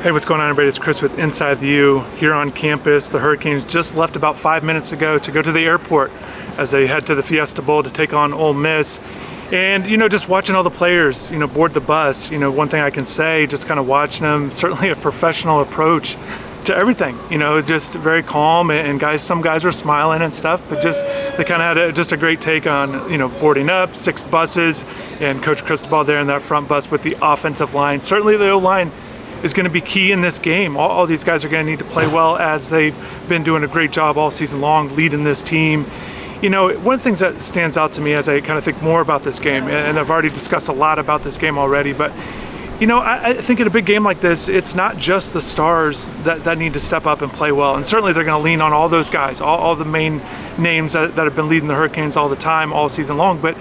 Hey, what's going on, everybody? It's Chris with InsideTheU here on campus. The Hurricanes just left about 5 minutes ago to go to the airport as they head to the Fiesta Bowl to take on Ole Miss. And, just watching all the players, board the bus, one thing I can say, just kind of watching them, certainly a professional approach to everything, just very calm, and some guys were smiling and stuff, but they kind of had just a great take on, boarding up 6 buses, and Coach Cristobal there in that front bus with the offensive line. Certainly the O-line is going to be key in this game. All these guys are going to need to play well, as they've been doing a great job all season long leading this team. One of the things that stands out to me as I kind of think more about this game, and I've already discussed a lot about this game already, but I think in a big game like this, it's not just the stars that need to step up and play well. And certainly they're going to lean on all those guys, all the main names that have been leading the Hurricanes all the time, all season long. But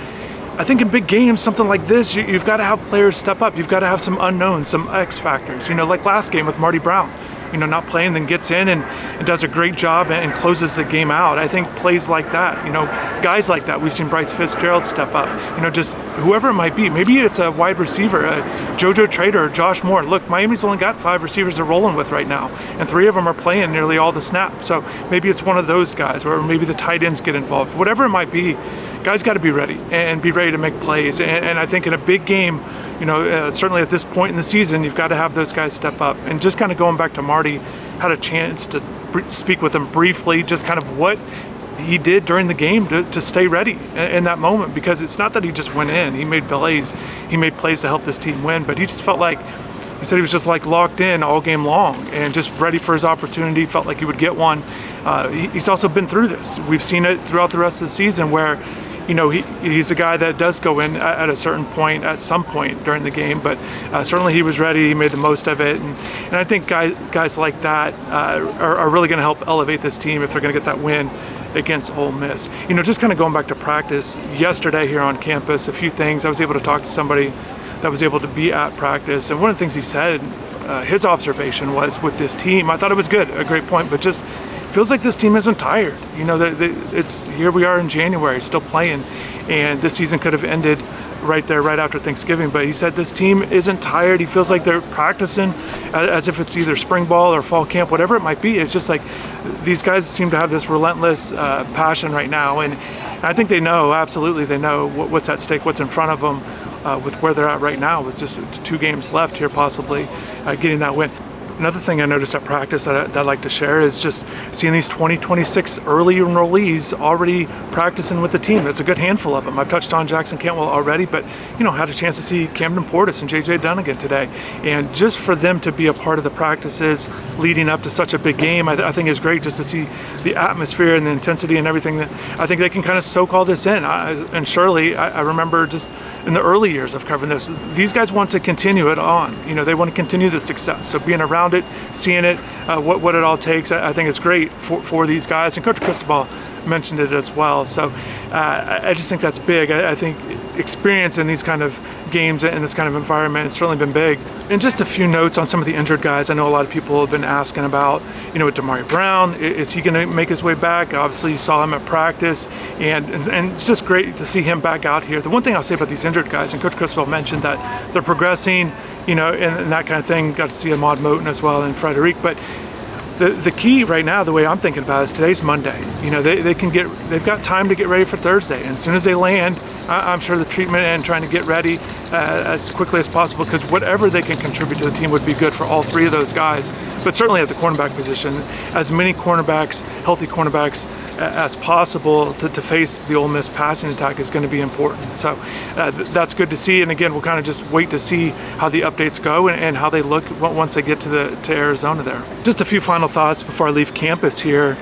I think in big games, something like this, you've got to have players step up. You've got to have some unknowns, some X factors, like last game with Marty Brown, not playing, then gets in and does a great job and closes the game out. I think plays like that, guys like that. We've seen Bryce Fitzgerald step up, just whoever it might be. Maybe it's a wide receiver, JoJo Trader or Josh Moore. Look, Miami's only got 5 receivers they're rolling with right now, and 3 of them are playing nearly all the snaps. So maybe it's one of those guys, or maybe the tight ends get involved. Whatever it might be, guys got to be ready and be ready to make plays. And I think in a big game, certainly at this point in the season, you've got to have those guys step up. And just kind of going back to Marty, had a chance to speak with him briefly, just kind of what he did during the game to stay ready in that moment, because it's not that he just went in. He made plays to help this team win, but he just felt like, he said he was just like locked in all game long and just ready for his opportunity, felt like he would get one. He's also been through this. We've seen it throughout the rest of the season where he's a guy that does go in at a certain point, at some point during the game, but certainly he was ready. He made the most of it, and I think guys like that are really going to help elevate this team if they're going to get that win against Ole Miss. Just kind of going back to practice yesterday here on campus, a few things. I was able to talk to somebody that was able to be at practice, and one of the things he said, his observation was with this team, I thought it was good, a great point, but just feels like this team isn't tired. It's here we are in January, still playing, and this season could have ended right after Thanksgiving. But he said this team isn't tired. He feels like they're practicing as if it's either spring ball or fall camp, whatever it might be. It's just like these guys seem to have this relentless passion right now, and I think they know, absolutely, they know what's at stake, what's in front of them with where they're at right now, with just 2 games left here, possibly getting that win. Another thing I noticed at practice that I'd like to share is just seeing these 2026 early enrollees already practicing with the team. That's a good handful of them. I've touched on Jackson Cantwell already, but had a chance to see Camden Portis and JJ Dunnigan today. And just for them to be a part of the practices leading up to such a big game, I think is great, just to see the atmosphere and the intensity and everything. That I think they can kind of soak all this in. And surely, I remember just in the early years of covering this, these guys want to continue it on. They want to continue the success. So being around it, seeing it, what it all takes, I think it's great for these guys. And Coach Cristobal mentioned it as well. So I just think that's big. I think experience in these kind of games and this kind of environment has certainly been big. And just a few notes on some of the injured guys. I know a lot of people have been asking about, with Damari Brown, is he going to make his way back? Obviously, you saw him at practice, and it's just great to see him back out here. The one thing I'll say about these injured guys, and Coach Cristobal mentioned that they're progressing, and that kind of thing. Got to see Ahmad Moten as well and Frederic, but the key right now, the way I'm thinking about it, is today's Monday. They've got time to get ready for Thursday. And as soon as they land, I'm sure the treatment and trying to get ready as quickly as possible, because whatever they can contribute to the team would be good for all 3 of those guys. But certainly at the cornerback position, as many cornerbacks, healthy cornerbacks as possible to face the Ole Miss passing attack is going to be important. So that's good to see. And again, we'll kind of just wait to see how the updates go and how they look once they get to Arizona there. Just a few final thoughts before I leave campus here.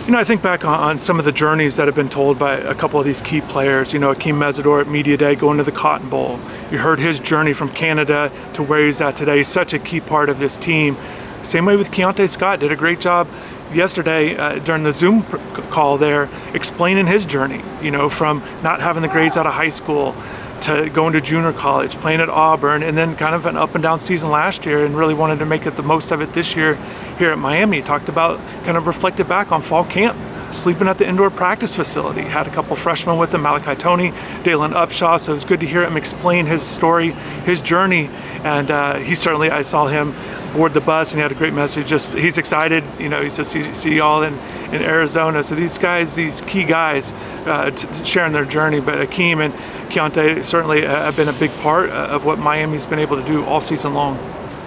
I think back on some of the journeys that have been told by a couple of these key players. Akeem Mesidor at Media Day going to the Cotton Bowl. You heard his journey from Canada to where he's at today. He's such a key part of this team. Same way with Keontae Scott. Did a great job yesterday during the Zoom call there, explaining his journey, from not having the grades out of high school to going to junior college, playing at Auburn, and then kind of an up and down season last year, and really wanted to make it the most of it this year here at Miami. He talked about, kind of reflected back on fall camp, sleeping at the indoor practice facility. Had a couple freshmen with him, Malachi Toney, Dalen Upshaw, so it was good to hear him explain his story, his journey, and he certainly, I saw him board the bus, and he had a great message. Just he's excited. He said see y'all in Arizona. So these guys, these key guys, sharing their journey. But Akeem and Keontae certainly have been a big part of what Miami's been able to do all season long.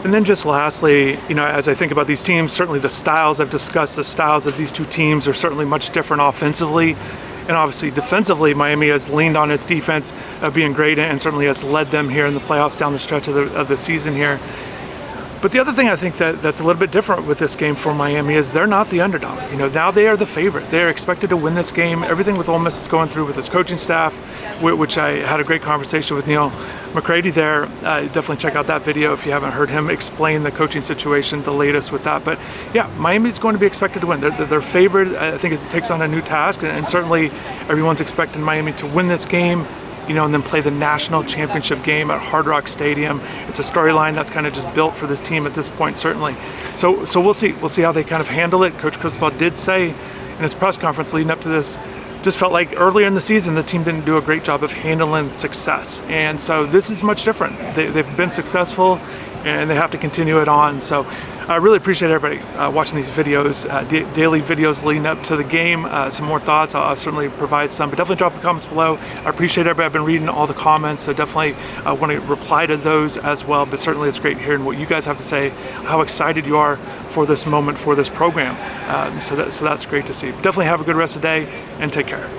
And then just lastly, as I think about these teams, certainly the styles I've discussed, the styles of these two teams are certainly much different offensively. And obviously defensively, Miami has leaned on its defense being great, and certainly has led them here in the playoffs down the stretch of the season here. But the other thing I think that's a little bit different with this game for Miami is they're not the underdog. Now they are the favorite. They're expected to win this game. Everything with Ole Miss is going through with his coaching staff, which I had a great conversation with Neil McCready there. Definitely check out that video if you haven't heard him explain the coaching situation, the latest with that. But yeah, Miami's going to be expected to win. They're favored. I think it takes on a new task, and certainly everyone's expecting Miami to win this game, and then play the national championship game at Hard Rock Stadium. It's a storyline that's kind of just built for this team at this point, certainly. So we'll see. We'll see how they kind of handle it. Coach Cristobal did say in his press conference leading up to this, just felt like earlier in the season the team didn't do a great job of handling success. And so this is much different. They've been successful, and they have to continue it on. So I really appreciate everybody watching these videos, daily videos leading up to the game. Some more thoughts, I'll certainly provide some, but definitely drop the comments below. I appreciate everybody. I've been reading all the comments, so definitely want to reply to those as well. But certainly it's great hearing what you guys have to say, how excited you are for this moment, for this program. So that's great to see. Definitely have a good rest of the day, and take care.